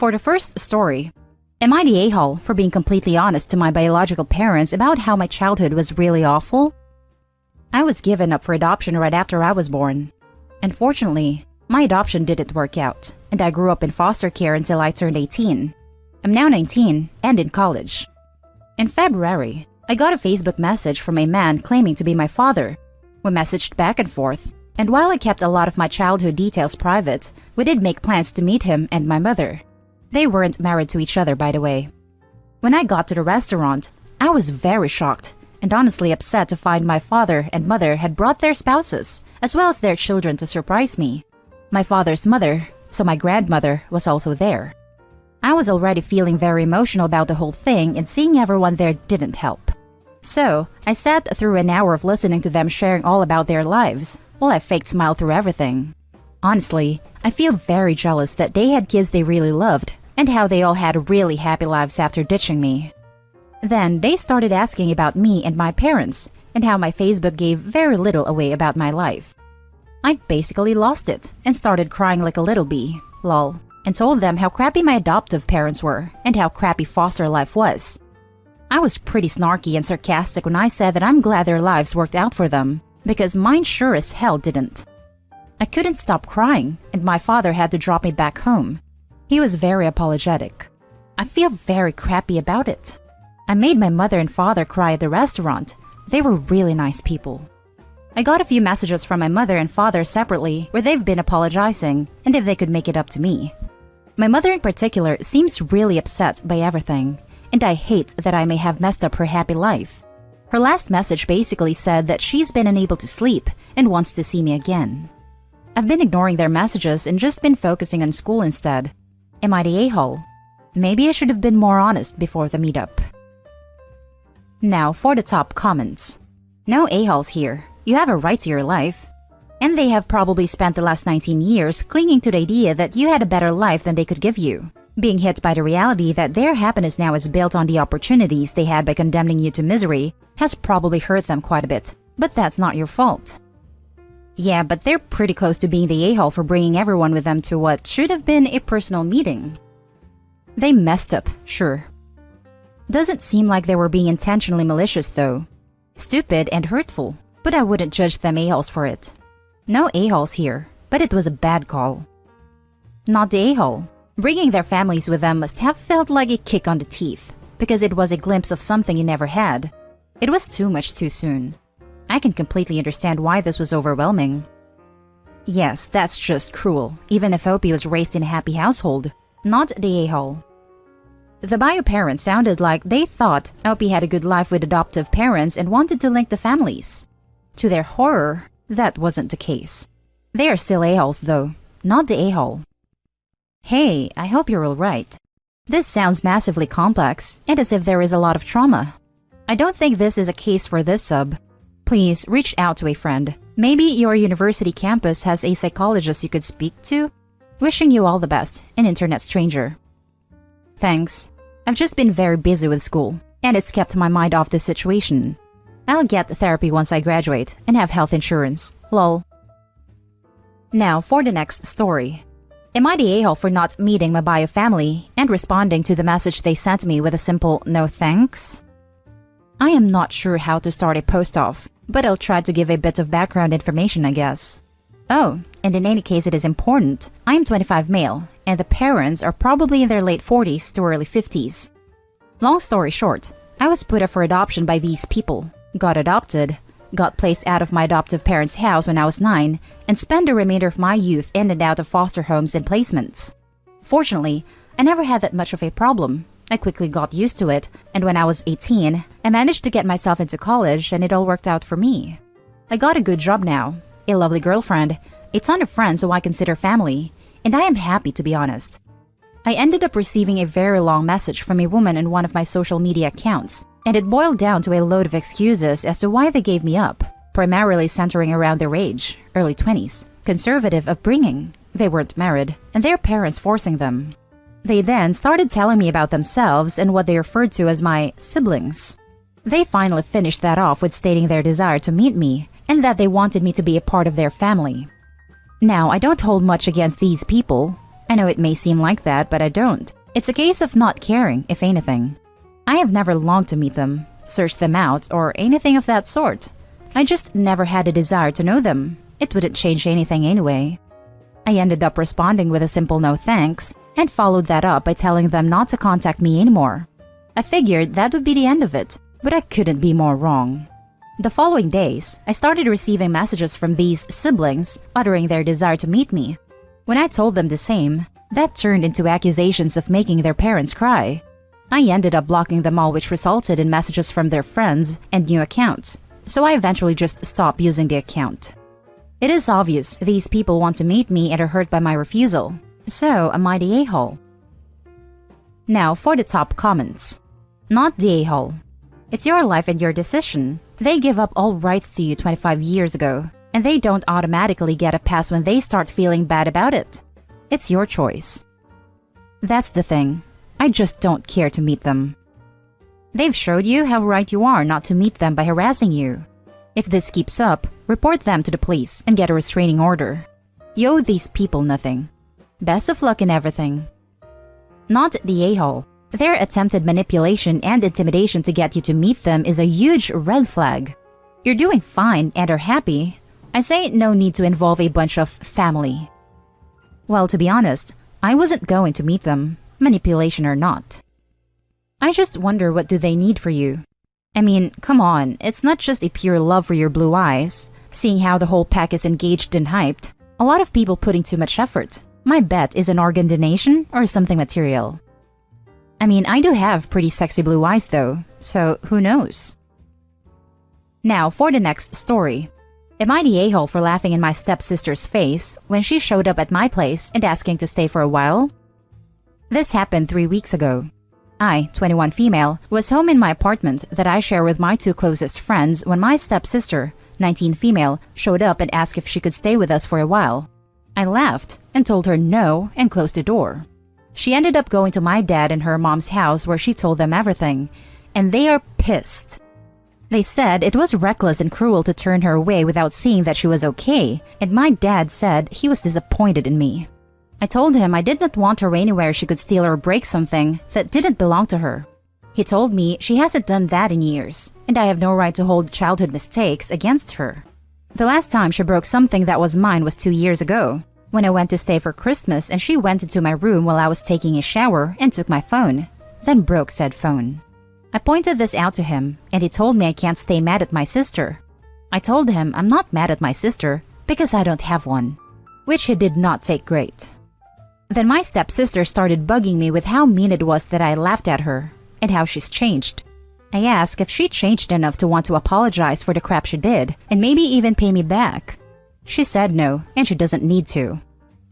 for the first story, am I the a-hole for being completely honest to my biological parents about how my childhood was really awful? I was given up for adoption right after I was born. Unfortunately, my adoption didn't work out, and I grew up in foster care until I turned 18. I'm now 19 and in college. In February, I got a Facebook message from a man claiming to be my father. We messaged back and forth, and while I kept a lot of my childhood details private, we did make plans to meet him and my mother. They weren't married to each other, by the way. When I got to the restaurant, I was very shocked and honestly upset to find my father and mother had brought their spouses, as well as their children, to surprise me. My father's mother, so my grandmother, was also there. I was already feeling very emotional about the whole thing, and seeing everyone there didn't help. So, I sat through an hour of listening to them sharing all about their lives, while I faked smile through everything. Honestly, I feel very jealous that they had kids they really loved, and how they all had really happy lives after ditching me. Then they started asking about me and my parents, and how my Facebook gave very little away about my life. I basically lost it, and started crying like a little bee, lol, and told them how crappy my adoptive parents were, and how crappy foster life was. I was pretty snarky and sarcastic when I said that I'm glad their lives worked out for them, because mine sure as hell didn't. I couldn't stop crying, and my father had to drop me back home. He was very apologetic. I feel very crappy about it. I made my mother and father cry at the restaurant. They were really nice people. I got a few messages from my mother and father separately where they've been apologizing and if they could make it up to me. My mother in particular seems really upset by everything, and I hate that I may have messed up her happy life. Her last message basically said that she's been unable to sleep and wants to see me again. I've been ignoring their messages and just been focusing on school instead. Am I the a-hole? Maybe I should have been more honest before the meetup. Now for the top comments. No a-holes here. You have a right to your life. And they have probably spent the last 19 years clinging to the idea that you had a better life than they could give you, being hit by the reality that their happiness now is built on the opportunities they had by condemning you to misery has probably hurt them quite a bit, but that's not your fault. Yeah, but they're pretty close to being the a-hole for bringing everyone with them to what should have been a personal meeting. They messed up, sure. Doesn't seem like they were being intentionally malicious though. Stupid and hurtful, but I wouldn't judge them a-holes for it. No a-holes here, but it was a bad call. Not the a-hole. Bringing their families with them must have felt like a kick on the teeth, because it was a glimpse of something you never had. It was too much too soon. I can completely understand why this was overwhelming. Yes, that's just cruel, even if Opie was raised in a happy household, not the a-hole. The bio parents sounded like they thought Opie had a good life with adoptive parents and wanted to link the families. To their horror, that wasn't the case. They are still a-holes though, not the a-hole. Hey, I hope you're alright. This sounds massively complex and as if there is a lot of trauma. I don't think this is a case for this sub. Please reach out to a friend. Maybe your university campus has a psychologist you could speak to. Wishing you all the best, an internet stranger. Thanks. I've just been very busy with school, and it's kept my mind off this situation. I'll get therapy once I graduate and have health insurance. Lol. Now for the next story. Am I the a-hole for not meeting my bio family and responding to the message they sent me with a simple no thanks? I am not sure how to start a post off, but I'll try to give a bit of background information, I guess. Oh, and in any case it is important, I am 25 male, and the parents are probably in their late 40s to early 50s. Long story short, I was put up for adoption by these people, got adopted, got placed out of my adoptive parents' house when I was 9, and spent the remainder of my youth in and out of foster homes and placements. Fortunately, I never had that much of a problem. I quickly got used to it, and when I was 18, I managed to get myself into college and it all worked out for me. I got a good job now, a lovely girlfriend, a ton of friends who I consider family, and I am happy to be honest. I ended up receiving a very long message from a woman in one of my social media accounts, and it boiled down to a load of excuses as to why they gave me up, primarily centering around their age, early 20s, conservative upbringing, they weren't married, and their parents forcing them. They then started telling me about themselves and what they referred to as my siblings. They finally finished that off with stating their desire to meet me and that they wanted me to be a part of their family. Now, I don't hold much against these people. I know it may seem like that, but I don't. It's a case of not caring, if anything. I have never longed to meet them, search them out, or anything of that sort. I just never had a desire to know them. It wouldn't change anything anyway. I ended up responding with a simple no thanks, and followed that up by telling them not to contact me anymore. I figured that would be the end of it, but I couldn't be more wrong. The following days, I started receiving messages from these siblings uttering their desire to meet me. When I told them the same, that turned into accusations of making their parents cry. I ended up blocking them all, which resulted in messages from their friends and new accounts, so I eventually just stopped using the account. It is obvious these people want to meet me and are hurt by my refusal, so am I the a-hole? Now for the top comments. Not the a-hole. It's your life and your decision. They give up all rights to you 25 years ago, and they don't automatically get a pass when they start feeling bad about it. It's your choice. That's the thing. I just don't care to meet them. They've showed you how right you are not to meet them by harassing you. If this keeps up, report them to the police and get a restraining order. You owe these people nothing. Best of luck in everything. Not the a-hole. Their attempted manipulation and intimidation to get you to meet them is a huge red flag. You're doing fine and are happy. I say no need to involve a bunch of family. Well, to be honest, I wasn't going to meet them, manipulation or not. I just wonder, what do they need for you? I mean, come on, it's not just a pure love for your blue eyes. Seeing how the whole pack is engaged and hyped, a lot of people putting too much effort. My bet is an organ donation or something material. I mean, I do have pretty sexy blue eyes though, so who knows? Now for the next story. Am I the a-hole for laughing in my stepsister's face when she showed up at my place and asking to stay for a while? This happened 3 weeks ago. I, 21 female, was home in my apartment that I share with my 2 closest friends when my stepsister, 19 female, showed up and asked if she could stay with us for a while. I laughed and told her no and closed the door. She ended up going to my dad and her mom's house where she told them everything, and they are pissed. They said it was reckless and cruel to turn her away without seeing that she was okay, and my dad said he was disappointed in me. I told him I did not want her anywhere she could steal or break something that didn't belong to her. He told me she hasn't done that in years, and I have no right to hold childhood mistakes against her. The last time she broke something that was mine was 2 years ago, when I went to stay for Christmas and she went into my room while I was taking a shower and took my phone, then broke said phone. I pointed this out to him, and he told me I can't stay mad at my sister. I told him I'm not mad at my sister because I don't have one, which he did not take great. Then my stepsister started bugging me with how mean it was that I laughed at her, and how she's changed. I asked if she changed enough to want to apologize for the crap she did, and maybe even pay me back. She said no, and she doesn't need to.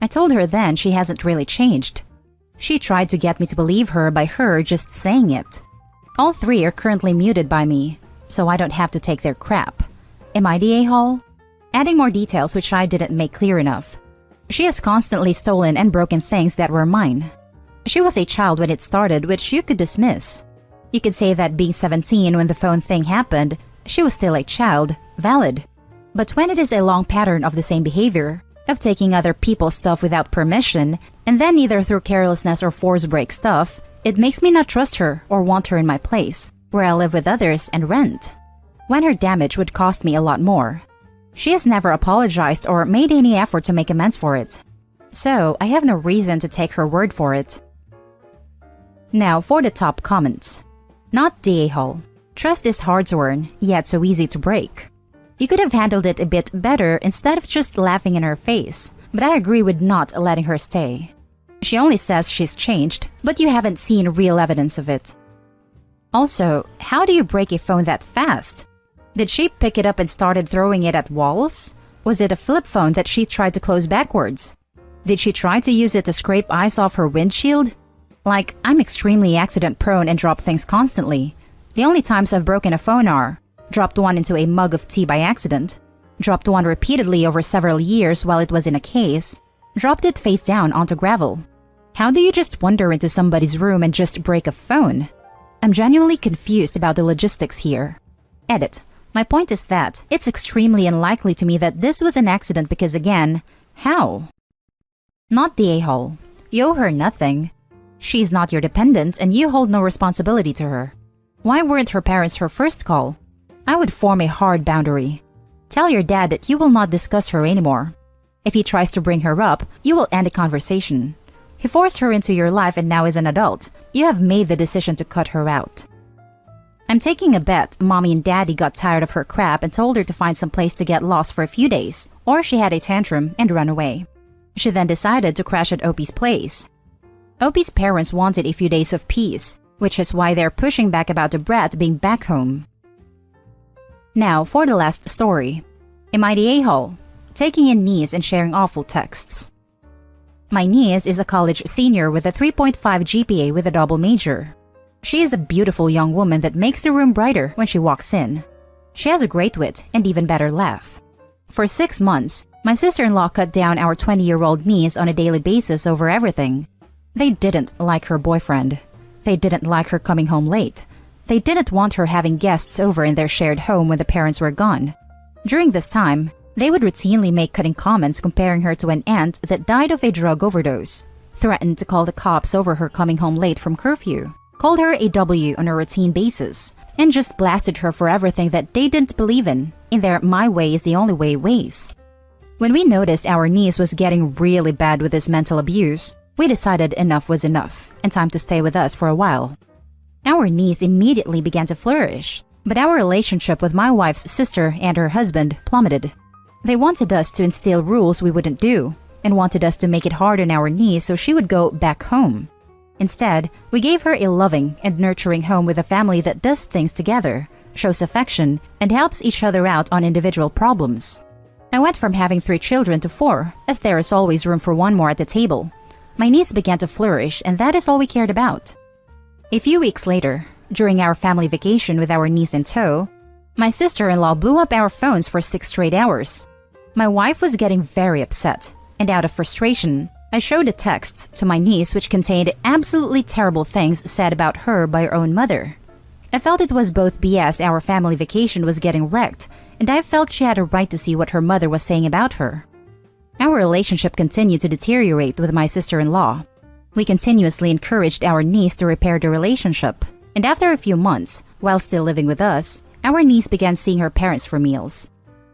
I told her then she hasn't really changed. She tried to get me to believe her by her just saying it. All 3 are currently muted by me, so I don't have to take their crap. Am I the a-hole? Adding more details which I didn't make clear enough. She has constantly stolen and broken things that were mine. She was a child when it started, which you could dismiss. You could say that being 17 when the phone thing happened, she was still a child, valid. But when it is a long pattern of the same behavior, of taking other people's stuff without permission, and then either through carelessness or force break stuff, it makes me not trust her or want her in my place, where I live with others and rent, when her damage would cost me a lot more. She has never apologized or made any effort to make amends for it, so I have no reason to take her word for it. Now for the top comments. Not the a-hole. Trust is hard to earn, yet so easy to break. You could have handled it a bit better instead of just laughing in her face, but I agree with not letting her stay. She only says she's changed, but you haven't seen real evidence of it. Also, how do you break a phone that fast? Did she pick it up and started throwing it at walls? Was it a flip phone that she tried to close backwards? Did she try to use it to scrape ice off her windshield? Like, I'm extremely accident prone and drop things constantly. The only times I've broken a phone are dropped one into a mug of tea by accident, dropped one repeatedly over several years while it was in a case, dropped it face down onto gravel. How do you just wander into somebody's room and just break a phone? I'm genuinely confused about the logistics here. Edit. My point is that it's extremely unlikely to me that this was an accident because again, how? Not the a-hole. You owe her nothing. She's not your dependent and you hold no responsibility to her. Why weren't her parents her first call? I would form a hard boundary. Tell your dad that you will not discuss her anymore. If he tries to bring her up, you will end the conversation. He forced her into your life and now is an adult. You have made the decision to cut her out. I'm taking a bet mommy and daddy got tired of her crap and told her to find some place to get lost for a few days, or she had a tantrum and run away. She then decided to crash at Opie's place. Opie's parents wanted a few days of peace, which is why they're pushing back about the brat being back home. Now for the last story. Am I the a-hole? Taking in niece and sharing awful texts. My niece is a college senior with a 3.5 GPA with a double major. She is a beautiful young woman that makes the room brighter when she walks in. She has a great wit and even better laugh. For 6 months, my sister-in-law cut down our 20-year-old niece on a daily basis over everything. They didn't like her boyfriend. They didn't like her coming home late. They didn't want her having guests over in their shared home when the parents were gone. During this time, they would routinely make cutting comments comparing her to an aunt that died of a drug overdose, threatened to call the cops over her coming home late from curfew, called her a W on a routine basis, and just blasted her for everything that they didn't believe in their my way is the only way ways. When we noticed our niece was getting really bad with this mental abuse, we decided enough was enough and time to stay with us for a while. Our niece immediately began to flourish, but our relationship with my wife's sister and her husband plummeted. They wanted us to instill rules we wouldn't do and wanted us to make it hard on our niece so she would go back home. Instead, we gave her a loving and nurturing home with a family that does things together, shows affection, and helps each other out on individual problems. I went from having 3 children to 4, as there is always room for one more at the table. My niece began to flourish, and that is all we cared about. A few weeks later, during our family vacation with our niece in tow, my sister-in-law blew up our phones for 6 straight hours. My wife was getting very upset, and out of frustration, I showed a text to my niece which contained absolutely terrible things said about her by her own mother. I felt it was both BS our family vacation was getting wrecked, and I felt she had a right to see what her mother was saying about her. Our relationship continued to deteriorate with my sister-in-law. We continuously encouraged our niece to repair the relationship, and after a few months, while still living with us, our niece began seeing her parents for meals.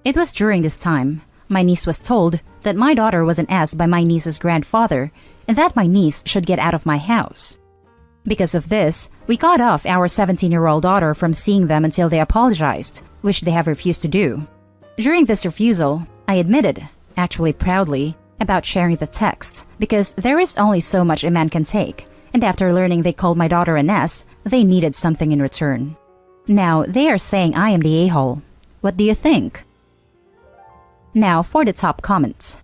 It was during this time my niece was told that my daughter was an ass by my niece's grandfather and that my niece should get out of my house. Because of this, we cut off our 17-year-old daughter from seeing them until they apologized, which they have refused to do. During this refusal, I admitted, actually proudly, about sharing the text because there is only so much a man can take, and after learning they called my daughter an ass, they needed something in return. Now they are saying I am the a-hole. What do you think? Now for the top comments.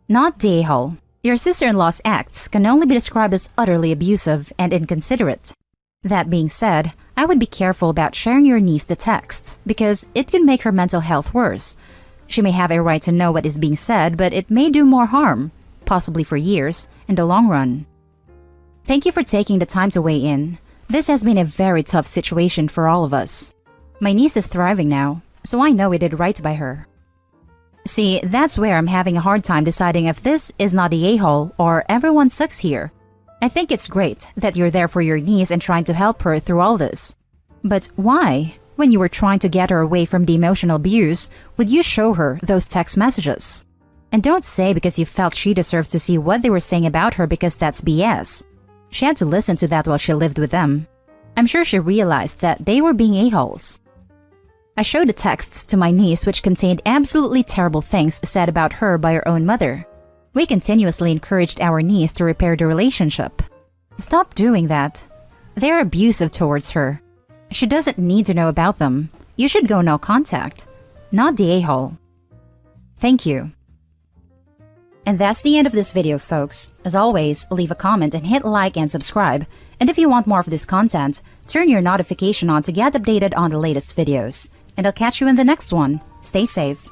Not the a-hole. Your sister-in-law's acts can only be described as utterly abusive and inconsiderate. That being said, I would be careful about sharing your niece the texts because it can make her mental health worse. She may have a right to know what is being said, but it may do more harm, possibly for years, in the long run. Thank you for taking the time to weigh in. This has been a very tough situation for all of us. My niece is thriving now, so I know we did right by her. See, that's where I'm having a hard time deciding if this is not the a-hole or everyone sucks here. I think it's great that you're there for your niece and trying to help her through all this. But why, when you were trying to get her away from the emotional abuse, would you show her those text messages? And don't say because you felt she deserved to see what they were saying about her because that's BS. She had to listen to that while she lived with them. I'm sure she realized that they were being a-holes. I showed the texts to my niece which contained absolutely terrible things said about her by her own mother. We continuously encouraged our niece to repair the relationship. Stop doing that. They're abusive towards her. She doesn't need to know about them. You should go no contact. Not the a-hole. Thank you. And that's the end of this video, folks. As always, leave a comment and hit like and subscribe. And if you want more of this content, turn your notification on to get updated on the latest videos. And I'll catch you in the next one. Stay safe.